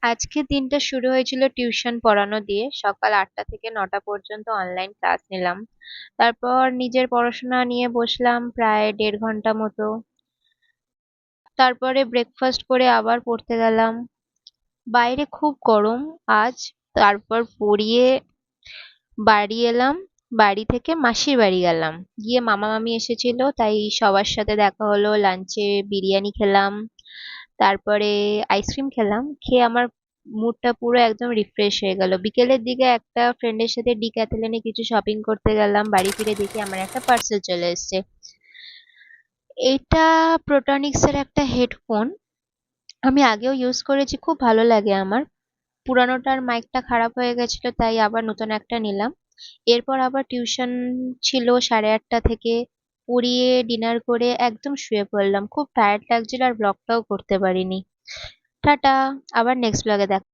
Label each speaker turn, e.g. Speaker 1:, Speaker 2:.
Speaker 1: আজকের দিনটা শুরু হয়েছিল টিউশন পড়ানো দিয়ে। সকাল 8টা থেকে 9টা পর্যন্ত অনলাইন ক্লাস নিলাম। তারপর নিজের পড়াশোনা নিয়ে বসলাম প্রায় 1.5 ঘন্টা মতো। তারপরে ব্রেকফাস্ট করে আবার পড়তে গেলাম। বাইরে খুব গরম আজ। তারপর পড়িয়ে বাড়ি এলাম। বাড়ি থেকে মাসির বাড়ি গেলাম। গিয়ে মামা মামি এসেছিল, তাই সবার সাথে দেখা হলো, লাঞ্চে বিরিয়ানি খেলাম। তারপরে আইসক্রিম খেলাম। খেয়ে আমার মুডটা পুরো একদম রিফ্রেশ হয়ে গেল। বিকেলের দিকে একটা ফ্রেন্ডের সাথে ডিক্যাথলনে কিছু শপিং করতে গেলাম। বাড়ি ফিরে দেখি আমার একটা পার্সেল চলে এসেছে। এটা প্রোটনিক্স এর একটা হেডফোন। আমি আগেও ইউজ করেছি, খুব ভালো লাগে আমার। পুরানোটার মাইকটা খারাপ হয়ে গেছিল, তাই আবার নতুন একটা নিলাম। এরপর আবার টিউশন ছিল 8:30 থেকে। পড়িয়ে ডিনার করে একদম শুয়ে পড়লাম, খুব টায়ার্ড লাগছিল আর ব্লগটাও করতে পারিনি। টাটা। আবার নেক্সট ব্লগে দেখা